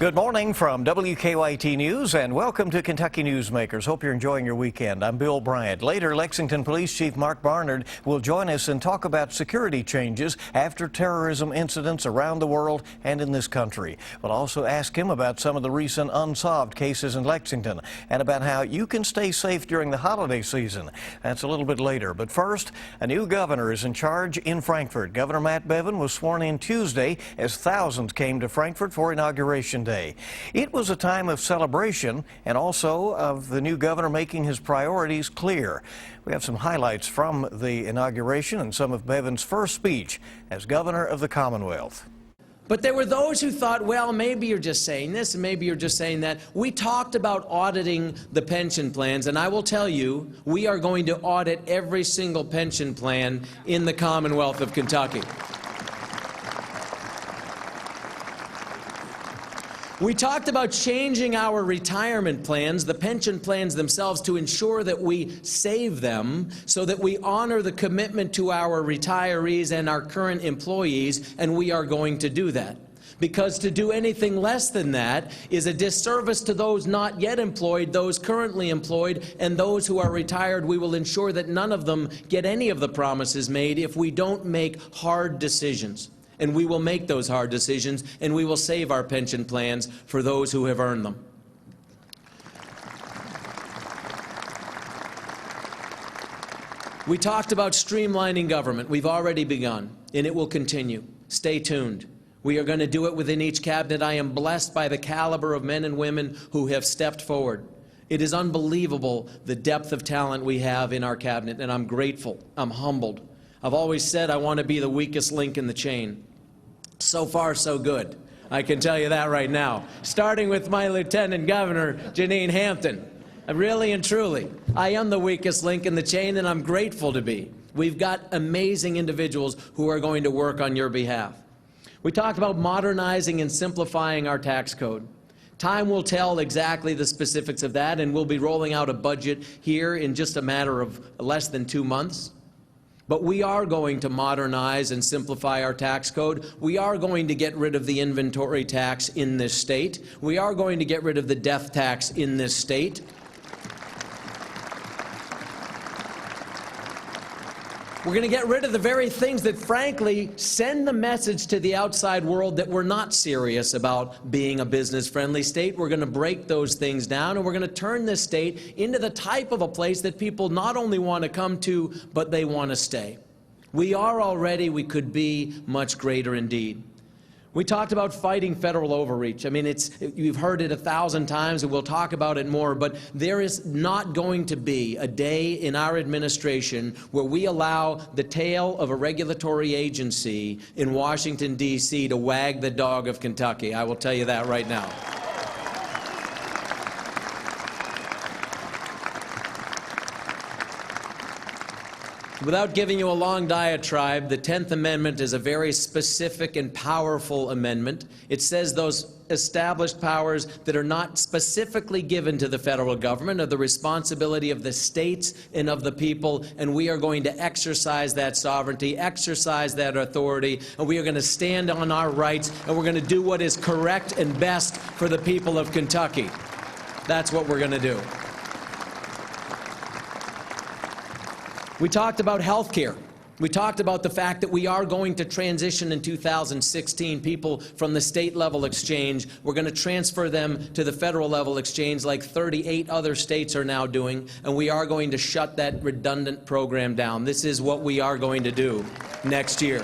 Good morning from WKYT News and welcome to Kentucky Newsmakers. Hope you're enjoying your weekend. I'm Bill Bryant. Later, Lexington Police Chief Mark Barnard will join us and talk about security changes after terrorism incidents around the world and in this country. We'll also ask him about some of the recent unsolved cases in Lexington and about how you can stay safe during the holiday season. That's a little bit later. But first, a new governor is in charge in Frankfort. Governor Matt Bevins was sworn in Tuesday as thousands came to Frankfort for Inauguration Day. It was a time of celebration and also of the new governor making his priorities clear. We have some highlights from the inauguration and some of Bevins' first speech as governor of the Commonwealth. But there were those who thought, well, maybe you're just saying this and maybe you're just saying that. We talked about auditing the pension plans, and I will tell you, we are going to audit every single pension plan in the Commonwealth of Kentucky. We talked about changing our retirement plans, the pension plans themselves, to ensure that we save them so that we honor the commitment to our retirees and our current employees, and we are going to do that. Because to do anything less than that is a disservice to those not yet employed, those currently employed, and those who are retired. We will ensure that none of them get any of the promises made if we don't make hard decisions. And we will make those hard decisions, and we will save our pension plans for those who have earned them. We talked about streamlining government. We've already begun, and it will continue. Stay tuned. We are going to do it within each cabinet. I am blessed by the caliber of men and women who have stepped forward. It is unbelievable the depth of talent we have in our cabinet, and I'm grateful. I'm humbled. I've always said I want to be the weakest link in the chain. So far, so good. I can tell you that right now. Starting with my Lieutenant Governor, Janine Hampton. Really and truly, I am the weakest link in the chain, and I'm grateful to be. We've got amazing individuals who are going to work on your behalf. We talked about modernizing and simplifying our tax code. Time will tell exactly the specifics of that, and we'll be rolling out a budget here in just a matter of less than 2 months. But we are going to modernize and simplify our tax code. We are going to get rid of the inventory tax in this state. We are going to get rid of the death tax in this state. We're going to get rid of the very things that, frankly, send the message to the outside world that we're not serious about being a business-friendly state. We're going to break those things down, and we're going to turn this state into the type of a place that people not only want to come to, but they want to stay. We are already, we could be much greater indeed. We talked about fighting federal overreach. I mean, you've heard it 1,000 times, and we'll talk about it more, but there is not going to be a day in our administration where we allow the tail of a regulatory agency in Washington, D.C. to wag the dog of Kentucky. I will tell you that right now. Without giving you a long diatribe, the 10th Amendment is a very specific and powerful amendment. It says those established powers that are not specifically given to the federal government are the responsibility of the states and of the people, and we are going to exercise that sovereignty, exercise that authority, and we are going to stand on our rights, and we're going to do what is correct and best for the people of Kentucky. That's what we're going to do. We talked about health care. We talked about the fact that we are going to transition in 2016 people from the state-level exchange. We're going to transfer them to the federal-level exchange like 38 other states are now doing, and we are going to shut that redundant program down. This is what we are going to do next year.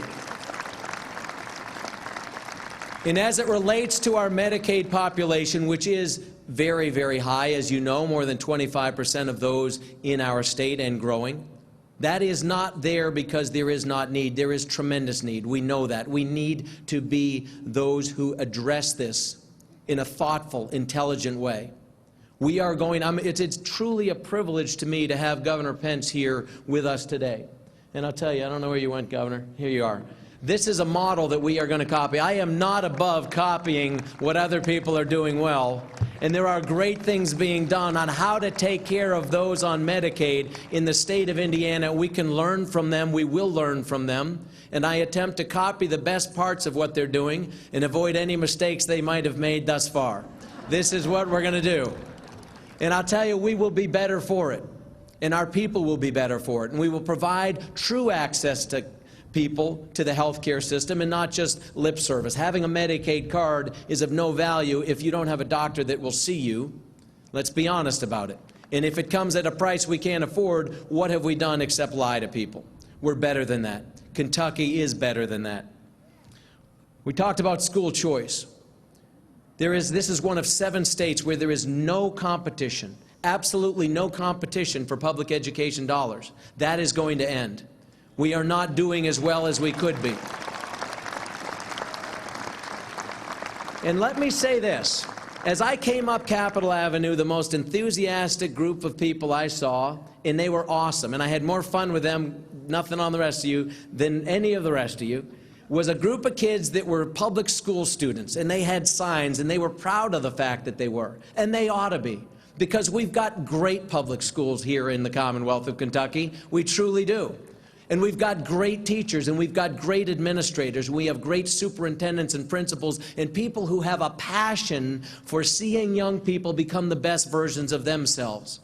And as it relates to our Medicaid population, which is very, very high, as you know, more than 25% of those in our state and growing, that is not there because there is not need. There is tremendous need. We know that. We need to be those who address this in a thoughtful, intelligent way. We are going, it's truly a privilege to me to have Governor Pence here with us today. And I'll tell you, I don't know where you went, Governor. Here you are. This is a model that we are going to copy. I am not above copying what other people are doing well, and there are great things being done on how to take care of those on Medicaid in the state of Indiana. We can learn from them. We will learn from them. And I attempt to copy the best parts of what they're doing and avoid any mistakes they might have made thus far. This is what we're going to do. And I'll tell you, we will be better for it. And our people will be better for it. And we will provide true access to people to the health care system and not just lip service. Having a Medicaid card is of no value if you don't have a doctor that will see you. Let's be honest about it. And if it comes at a price we can't afford, what have we done except lie to people? We're better than that. Kentucky is better than that. We talked about school choice. This is one of 7 states where there is no competition, absolutely no competition for public education dollars. That is going to end. We are not doing as well as we could be. And let me say this. As I came up Capitol Avenue, the most enthusiastic group of people I saw, and they were awesome, and I had more fun with them, nothing on the rest of you, than any of the rest of you, was a group of kids that were public school students, and they had signs, and they were proud of the fact that they were, and they ought to be, because we've got great public schools here in the Commonwealth of Kentucky. We truly do. And we've got great teachers, and we've got great administrators, and we have great superintendents and principals, and people who have a passion for seeing young people become the best versions of themselves.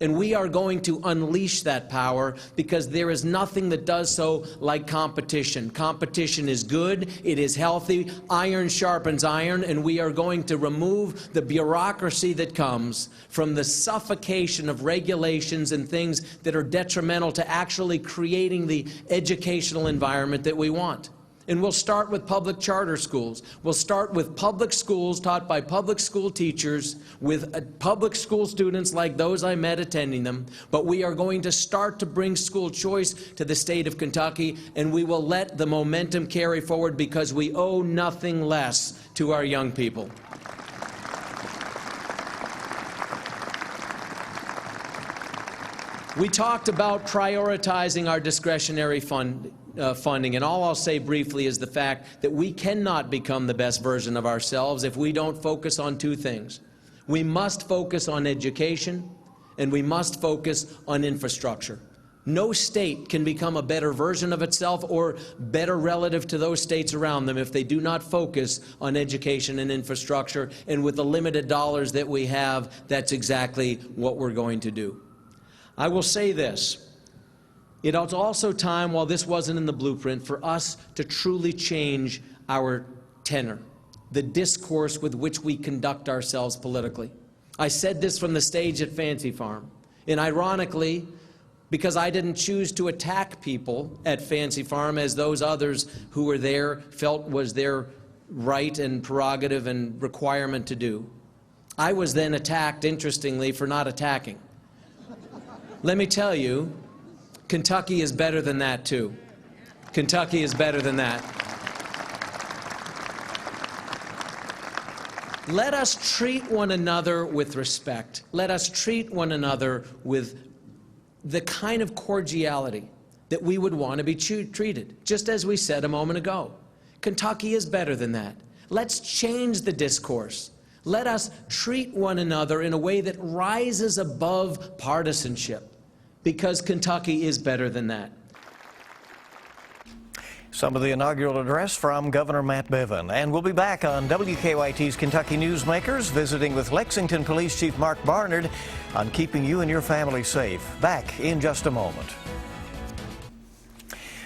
And we are going to unleash that power, because there is nothing that does so like competition. Competition is good, it is healthy, iron sharpens iron, and we are going to remove the bureaucracy that comes from the suffocation of regulations and things that are detrimental to actually creating the educational environment that we want. And we'll start with public charter schools. We'll start with public schools taught by public school teachers with public school students like those I met attending them. But we are going to start to bring school choice to the state of Kentucky, and we will let the momentum carry forward, because we owe nothing less to our young people. We talked about prioritizing our discretionary funding, and all I'll say briefly is the fact that we cannot become the best version of ourselves if we don't focus on 2 things. We must focus on education, and we must focus on infrastructure. No state can become a better version of itself or better relative to those states around them if they do not focus on education and infrastructure, and with the limited dollars that we have, that's exactly what we're going to do. I will say this. It is also time, while this wasn't in the blueprint, for us to truly change our tenor, the discourse with which we conduct ourselves politically. I said this from the stage at Fancy Farm, and ironically, because I didn't choose to attack people at Fancy Farm as those others who were there felt was their right and prerogative and requirement to do, I was then attacked, interestingly, for not attacking. Let me tell you, Kentucky is better than that, too. Kentucky is better than that. Let us treat one another with respect. Let us treat one another with the kind of cordiality that we would want to be treated, just as we said a moment ago. Kentucky is better than that. Let's change the discourse. Let us treat one another in a way that rises above partisanship, because Kentucky is better than that. Some of the inaugural address from Governor Matt Bevin. And we'll be back on WKYT's Kentucky Newsmakers, visiting with Lexington Police Chief Mark Barnard on keeping you and your family safe. Back in just a moment.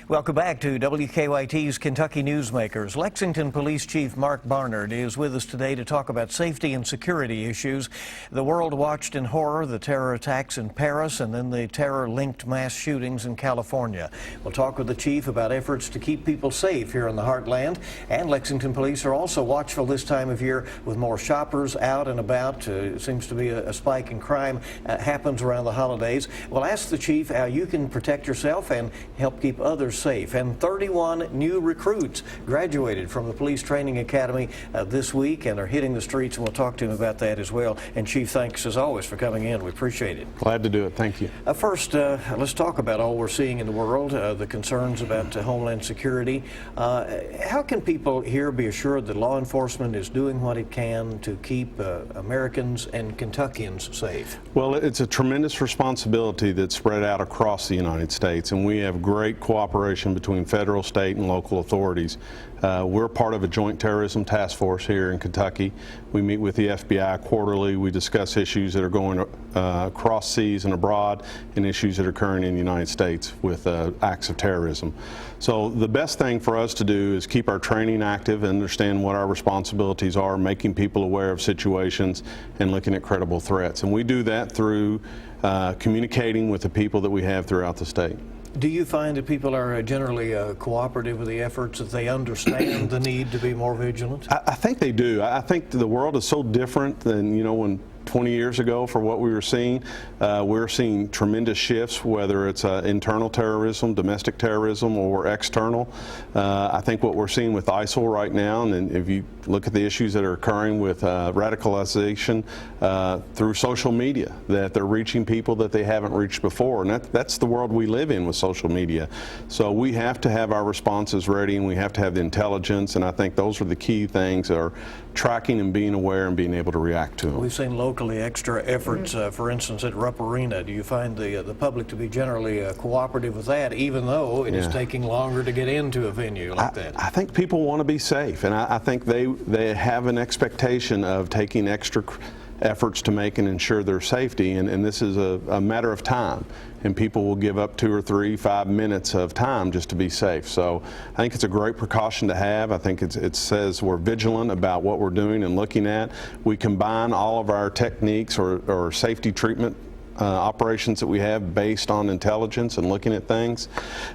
Welcome back to WKYT's Kentucky Newsmakers. Lexington Police Chief Mark Barnard is with us today to talk about safety and security issues. The world watched in horror the terror attacks in Paris and then the terror-linked mass shootings in California. We'll talk with the chief about efforts to keep people safe here in the heartland. And Lexington police are also watchful this time of year with more shoppers out and about. It seems to be a spike in crime happens around the holidays. We'll ask the chief how you can protect yourself and help keep others others safe. And 31 new recruits graduated from the Police Training Academy this week and are hitting the streets, and we'll talk to him about that as well. And Chief, thanks as always for coming in. We appreciate it. Glad to do it. Thank you. First, let's talk about all we're seeing in the world, the concerns about Homeland Security. How can people here be assured that law enforcement is doing what it can to keep Americans and Kentuckians safe? Well, it's a tremendous responsibility that's spread out across the United States, and we have great cooperation between federal, state, and local authorities. We're part of a joint terrorism task force here in Kentucky. We meet with the FBI quarterly. We discuss issues that are going across seas and abroad, and issues that are occurring in the United States with acts of terrorism. So the best thing for us to do is keep our training active and understand what our responsibilities are, making people aware of situations and looking at credible threats. And we do that through communicating with the people that we have throughout the state. Do you find that people are generally cooperative with the efforts, that they understand the need to be more vigilant? I think they do. I think the world is so different than, when 20 years ago for what we were seeing. We're seeing tremendous shifts, whether it's internal terrorism, domestic terrorism, or external. I think what we're seeing with ISIL right now, and if you look at the issues that are occurring with radicalization through social media, that they're reaching people that they haven't reached before, and that's the world we live in with social media. So we have to have our responses ready, and we have to have the intelligence, and I think those are the key things, are tracking and being aware and being able to react to them. We've seen locally extra efforts, for instance, at Rupp Arena. Do you find the public to be generally cooperative with that, even though it is taking longer to get into a venue like that? I think people want to be safe, and I think they have an expectation of taking extra efforts to make and ensure their safety, and this is a matter of time, and people will give up 2 or 3, 5 minutes of time just to be safe. So I think it's a great precaution to have. I think it says we're vigilant about what we're doing and looking at. We combine all of our techniques or safety treatment operations that we have based on intelligence and looking at things.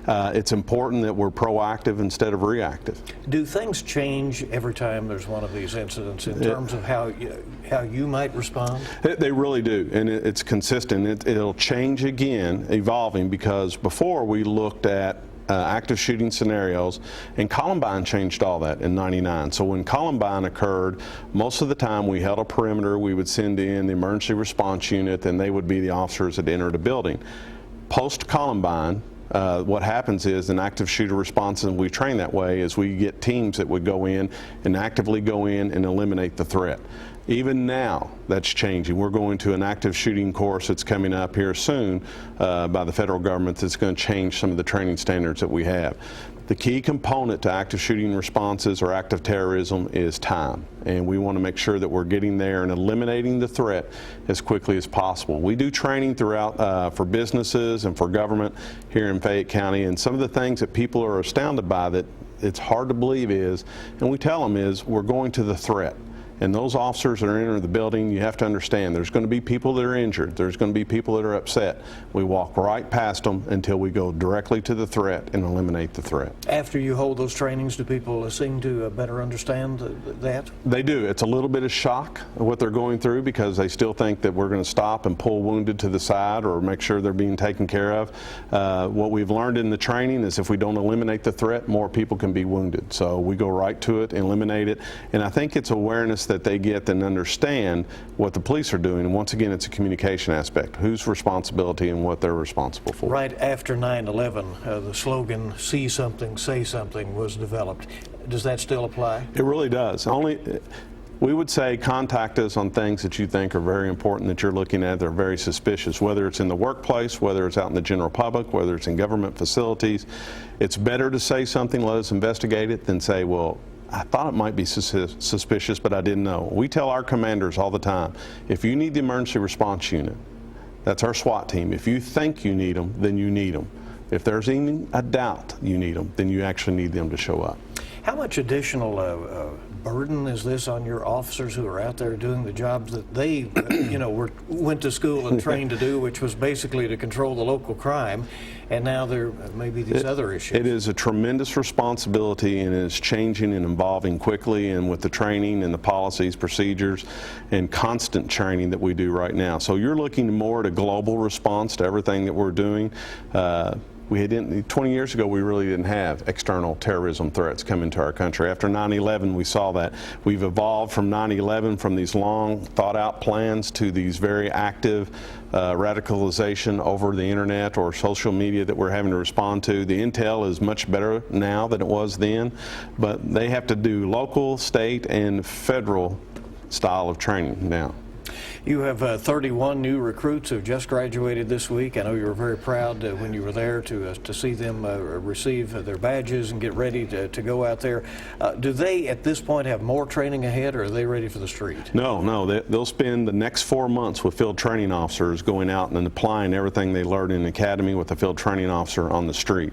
It's important that we're proactive instead of reactive. Do things change every time there's one of these incidents in terms of how you might respond? They really do, and it's consistent. It'll change again, evolving, because before we looked at active shooting scenarios, and Columbine changed all that in '99. So when Columbine occurred, most of the time we held a perimeter. We would send in the emergency response unit, and they would be the officers that entered a building. Post Columbine, what happens is an active shooter response, and we train that way, is we get teams that would go in and actively go in and eliminate the threat. Even now, that's changing. We're going to an active shooting course that's coming up here soon by the federal government that's going to change some of the training standards that we have. The key component to active shooting responses or active terrorism is time, and we want to make sure that we're getting there and eliminating the threat as quickly as possible. We do training throughout for businesses and for government here in Fayette County, and some of the things that people are astounded by that it's hard to believe is, and we tell them is, we're going to the threat. And those officers that are entering the building, you have to understand there's going to be people that are injured. There's going to be people that are upset. We walk right past them until we go directly to the threat and eliminate the threat. After you hold those trainings, do people seem to better understand that? They do. It's a little bit of shock of what they're going through, because they still think that we're going to stop and pull wounded to the side or make sure they're being taken care of. What we've learned in the training is if we don't eliminate the threat, more people can be wounded. So we go right to it, eliminate it. And I think it's awareness that they get and understand what the police are doing. And once again, it's a communication aspect. Whose responsibility and what they're responsible for. Right after 9/11, the slogan, "See something, say something," was developed. Does that still apply? It really does. We would say contact us on things that you think are very important, that you're looking at, that are very suspicious, whether it's in the workplace, whether it's out in the general public, whether it's in government facilities. It's better to say something, let us investigate it, than say, well, I thought it might be suspicious, but I didn't know. We tell our commanders all the time, if you need the emergency response unit, that's our SWAT team. If you think you need them, then you need them. If there's even a doubt you need them, then you actually need them to show up. How much additional burden is this on your officers who are out there doing the jobs that they, went to school and trained to do, which was basically to control the local crime, and now there may be these other issues? It is a tremendous responsibility, and it's changing and evolving quickly, and with the training and the policies, procedures, and constant training that we do right now. So you're looking more at a global response to everything that we're doing. 20 years ago, we really didn't have external terrorism threats coming to our country. After 9/11, we saw that. We've evolved from 9/11, from these long thought-out plans to these very active radicalization over the internet or social media that we're having to respond to. The intel is much better now than it was then, but they have to do local, state, and federal style of training now. You have 31 new recruits who have just graduated this week. I know you were very proud when you were there to see them receive their badges and get ready to go out there. Do they, at this point, have more training ahead, or are they ready for the street? No. They'll spend the next 4 months with field training officers going out and applying everything they learned in the academy with a field training officer on the street.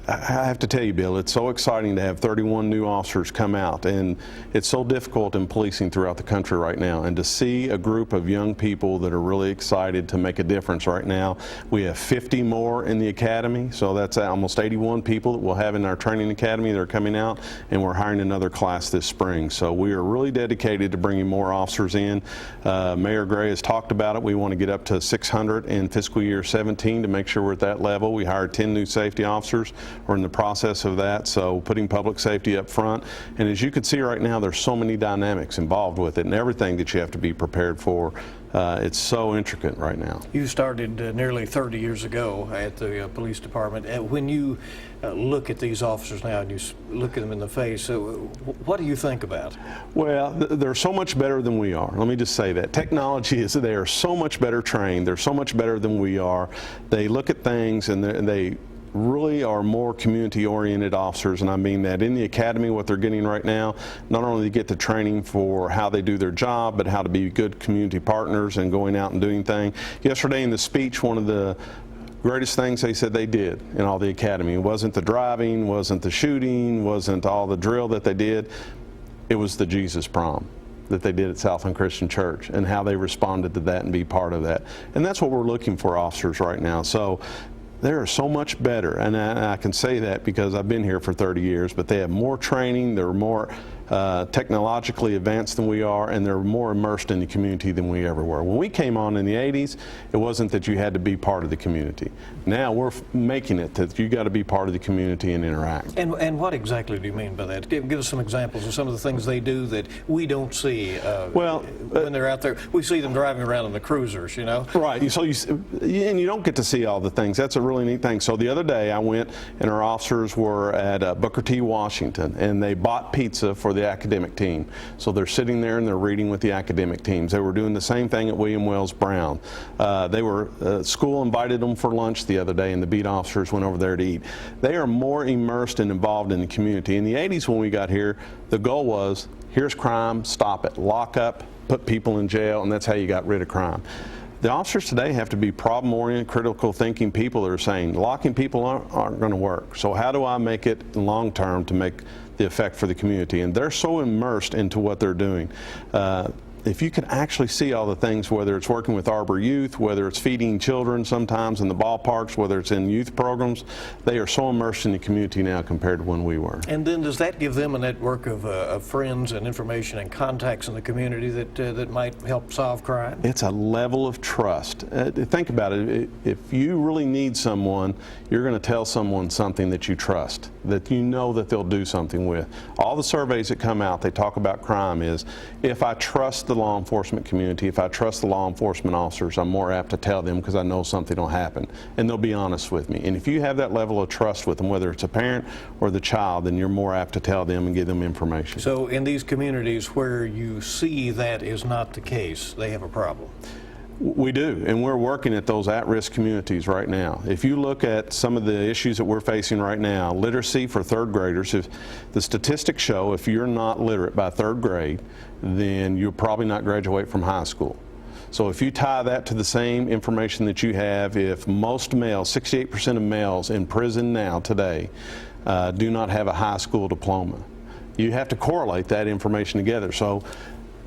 I have to tell you, Bill, it's so exciting to have 31 new officers come out, and it's so difficult in policing throughout the country right now, and to see a group of young people that are really excited to make a difference right now. We have 50 more in the academy, so that's almost 81 people that we'll have in our training academy that are coming out, and we're hiring another class this spring. So we are really dedicated to bringing more officers in. Mayor Gray has talked about it. We want to get up to 600 in fiscal year 17 to make sure we're at that level. We hired 10 new safety officers. We're in the process of that, so putting public safety up front. And as you can see right now, there's so many dynamics involved with it and everything that you have to be prepared for. It's so intricate right now. You started nearly 30 years ago at the police department. When you look at these officers now and you look at them in the face, what do you think about? Well, they're so much better than we are. Let me just say that. Technology is, they are so much better trained. They're so much better than we are. They look at things and they really are more community-oriented officers, and I mean that. In the academy, what they're getting right now, not only do they get the training for how they do their job, but how to be good community partners and going out and doing things. Yesterday in the speech, one of the greatest things they said they did in all the academy, it wasn't the driving, wasn't the shooting, wasn't all the drill that they did, it was the Jesus prom that they did at Southland Christian Church and how they responded to that and be part of that. And that's what we're looking for officers right now. So they are so much better, and I can say that because I've been here for 30 years, but they have more training, they're more technologically advanced than we are, and they're more immersed in the community than we ever were. When we came on in the 80s, it wasn't that you had to be part of the community. Now we're making it that you got to be part of the community and interact. And what exactly do you mean by that? Give us some examples of some of the things they do that we don't see when they're out there. We see them driving around in the cruisers, you know? Right, so and you don't get to see all the things. That's a really neat thing. So the other day I went and our officers were at Booker T, Washington, and they bought pizza for the academic team. So they're sitting there and they're reading with the academic teams. They were doing the same thing at William Wells Brown. School invited them for lunch the other day, and the beat officers went over there to eat. They are more immersed and involved in the community. In the 80s when we got here, the goal was, here's crime, stop it, lock up, put people in jail, and that's how you got rid of crime. The officers today have to be problem-oriented, critical thinking people that are saying locking people aren't going to work. So how do I make it long-term to make the effect for the community? And they're so immersed into what they're doing. If you can actually see all the things, whether it's working with Arbor Youth, whether it's feeding children sometimes in the ballparks, whether it's in youth programs, they are so immersed in the community now compared to when we were. And then does that give them a network of friends and information and contacts in the community that might help solve crime? It's a level of trust. Think about it. If you really need someone, you're going to tell someone something that you trust, that you know that they'll do something with. All the surveys that come out, they talk about crime is, if I trust the law enforcement community, if I trust the law enforcement officers, I'm more apt to tell them because I know something will happen, and they'll be honest with me. And if you have that level of trust with them, whether it's a parent or the child, then you're more apt to tell them and give them information. So in these communities where you see that is not the case, they have a problem? We do, and we're working at those at-risk communities right now. If you look at some of the issues that we're facing right now, literacy for third graders, if the statistics show if you're not literate by third grade, then you'll probably not graduate from high school. So if you tie that to the same information that you have, if most males, 68% of males in prison now today, do not have a high school diploma, you have to correlate that information together. So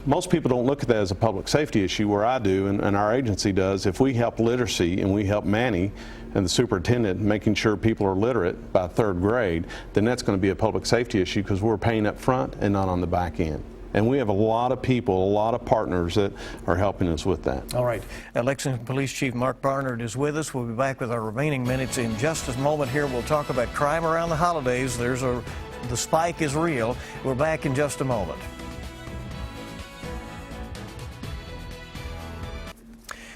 most people don't look at that as a public safety issue, where I do, and our agency does. If we help literacy and we help Manny and the superintendent making sure people are literate by third grade, then that's going to be a public safety issue because we're paying up front and not on the back end. And we have a lot of people, a lot of partners that are helping us with that. All right. Lexington Police Chief Mark Barnard is with us. We'll be back with our remaining minutes in just a moment here. We'll talk about crime around the holidays. The spike is real. We're back in just a moment.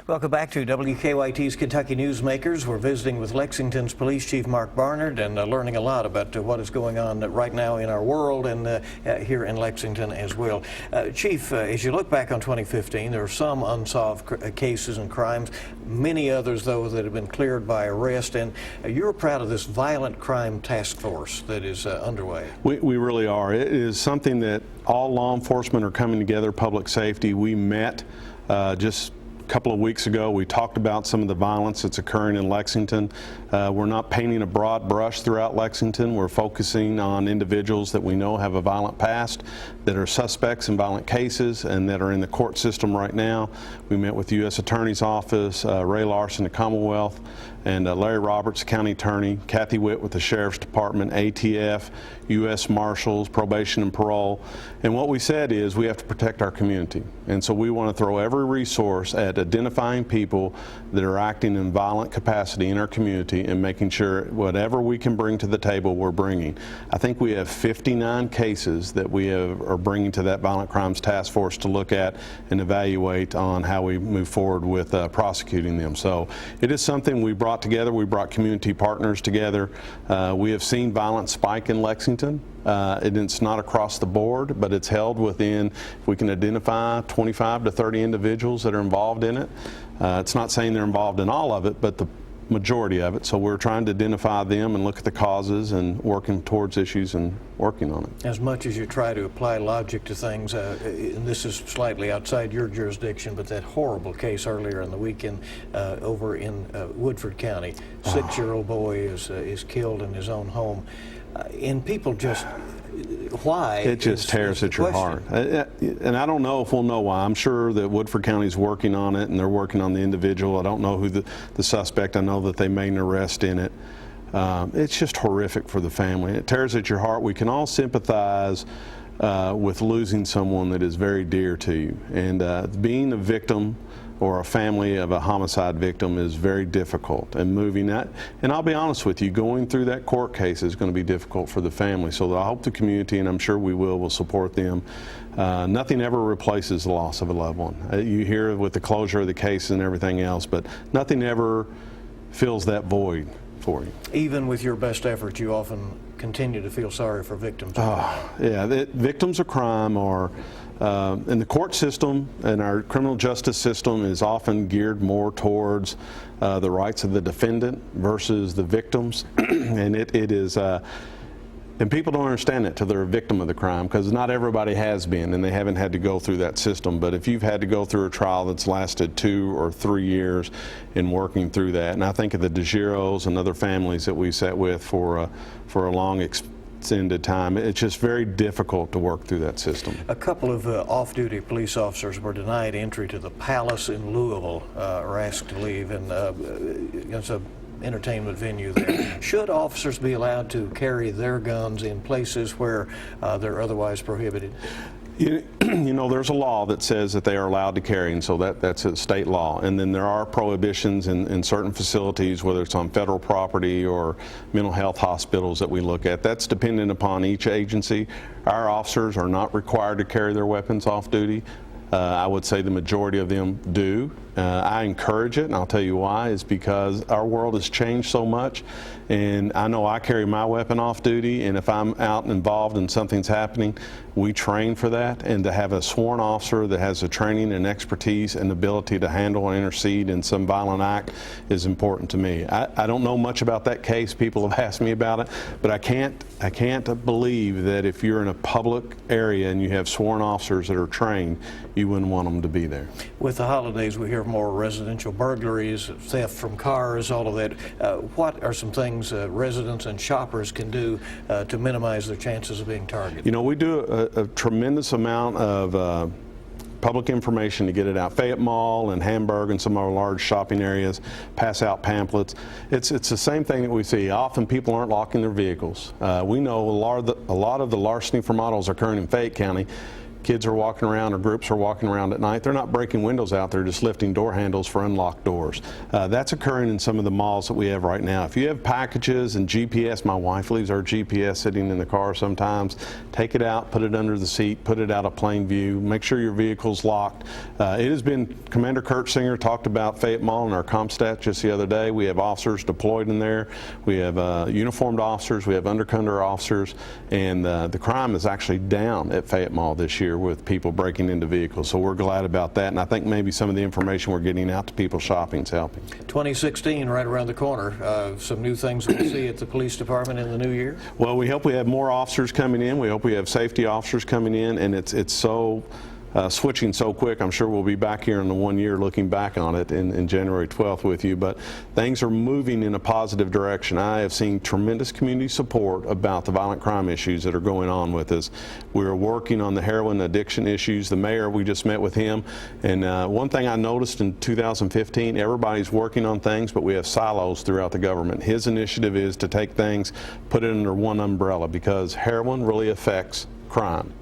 Welcome back to WKYT's Kentucky Newsmakers. We're visiting with Lexington's Police Chief Mark Barnard and learning a lot about what is going on right now in our world and here in Lexington as well. Chief, as you look back on 2015, there are some unsolved cases and crimes, many others, though, that have been cleared by arrest, and you're proud of this violent crime task force that is underway. We really are. It is something that all law enforcement are coming together, public safety. We met just a couple of weeks ago. We talked about some of the violence that's occurring in Lexington. We're not painting a broad brush throughout Lexington. We're focusing on individuals that we know have a violent past, that are suspects in violent cases, and that are in the court system right now. We met with the U.S. Attorney's Office, Ray Larson, the Commonwealth, and Larry Roberts, the County Attorney, Kathy Witt with the Sheriff's Department, ATF, U.S. Marshals, Probation and Parole. And what we said is we have to protect our community. And so we want to throw every resource at identifying people that are acting in violent capacity in our community and making sure whatever we can bring to the table, we're bringing. I think we have 59 cases that we are bringing to that Violent Crimes Task Force to look at and evaluate on how we move forward with prosecuting them. So it is something we brought together. We brought community partners together. We have seen violence spike in Lexington. It's not across the board, but it's held within, if we can identify 25 to 30 individuals that are involved in it. It's not saying they're involved in all of it, but the majority of it. So we're trying to identify them and look at the causes and working towards issues and working on it. As much as you try to apply logic to things, and this is slightly outside your jurisdiction, but that horrible case earlier in the weekend over in Woodford County, 6-year-old boy is killed in his own home. And people just, why? It just tears at your heart. And I don't know if we'll know why. I'm sure that Woodford County is working on it, and they're working on the individual. I don't know who the suspect. I know that they made an arrest in it. It's just horrific for the family. It tears at your heart. We can all sympathize with losing someone that is very dear to you. And being a victim or a family of a homicide victim is very difficult, and moving that. And I'll be honest with you, going through that court case is going to be difficult for the family. So I hope the community, and I'm sure we will support them. Nothing ever replaces the loss of a loved one. You hear with the closure of the case and everything else, but nothing ever fills that void for you. Even with your best efforts, you often continue to feel sorry for victims. Yeah, victims of crime are in the court system, and our criminal justice system is often geared more towards the rights of the defendant versus the victims. And it is, and people don't understand it till they're a victim of the crime, because not everybody has been, and they haven't had to go through that system. But if you've had to go through a trial that's lasted 2 or 3 years in working through that, and I think of the DeGiros and other families that we sat with for a long extended time, it's just very difficult to work through that system. A couple of off-duty police officers were denied entry to the Palace in Louisville, or asked to leave, and it's an entertainment venue there. Should officers be allowed to carry their guns in places where they're otherwise prohibited? You know, there's a law that says that they are allowed to carry, and so that's a state law. And then there are prohibitions in certain facilities, whether it's on federal property or mental health hospitals that we look at. That's dependent upon each agency. Our officers are not required to carry their weapons off duty. I would say the majority of them do. I encourage it, and I'll tell you why, is because our world has changed so much. And I know I carry my weapon off duty, and if I'm out and involved and something's happening, we train for that. And to have a sworn officer that has the training and expertise and ability to handle and intercede in some violent act is important to me. I don't know much about that case. People have asked me about it, but I can't believe that if you're in a public area and you have sworn officers that are trained, you wouldn't want them to be there. With the holidays, we hear more residential burglaries, theft from cars, all of that. What are some things residents and shoppers can do to minimize their chances of being targeted? You know, we do a tremendous amount of public information to get it out. Fayette Mall and Hamburg and some of our large shopping areas pass out pamphlets. It's the same thing that we see. Often people aren't locking their vehicles. We know a lot of the larceny from autos occurring in Fayette County kids are walking around or groups are walking around at night, they're not breaking windows out, they're just lifting door handles for unlocked doors. That's occurring in some of the malls that we have right now. If you have packages and GPS, my wife leaves our GPS sitting in the car sometimes, take it out, put it under the seat, put it out of plain view, make sure your vehicle's locked. It has been, Commander Kurt Singer talked about Fayette Mall in our ComStat just the other day. We have officers deployed in there. We have uniformed officers, we have undercover officers, and the crime is actually down at Fayette Mall this year with people breaking into vehicles. So we're glad about that, and I think maybe some of the information we're getting out to people shopping is helping. 2016 right around the corner. Some new things we'll see at the police department in the new year? Well, we hope we have more officers coming in. We hope we have safety officers coming in, and it's so switching so quick. I'm sure we'll be back here in the 1 year looking back on it in January 12th with you, but things are moving in a positive direction. I have seen tremendous community support about the violent crime issues that are going on with us. We're working on the heroin addiction issues. The mayor, we just met with him, and one thing I noticed in 2015, everybody's working on things, but we have silos throughout the government. His initiative is to take things, put it under one umbrella, because heroin really affects crime.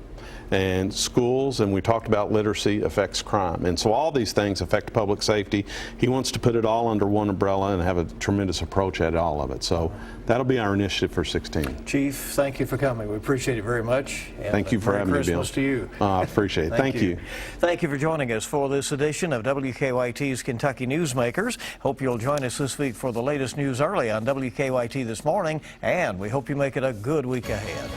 And schools, and we talked about literacy, affects crime. And so all these things affect public safety. He wants to put it all under one umbrella and have a tremendous approach at all of it. So that'll be our initiative for 16. Chief, thank you for coming. We appreciate it very much. And thank you for having me, Bill. Merry Christmas to you. I appreciate it. Thank you. Thank you for joining us for this edition of WKYT's Kentucky Newsmakers. Hope you'll join us this week for the latest news early on WKYT This Morning, and we hope you make it a good week ahead.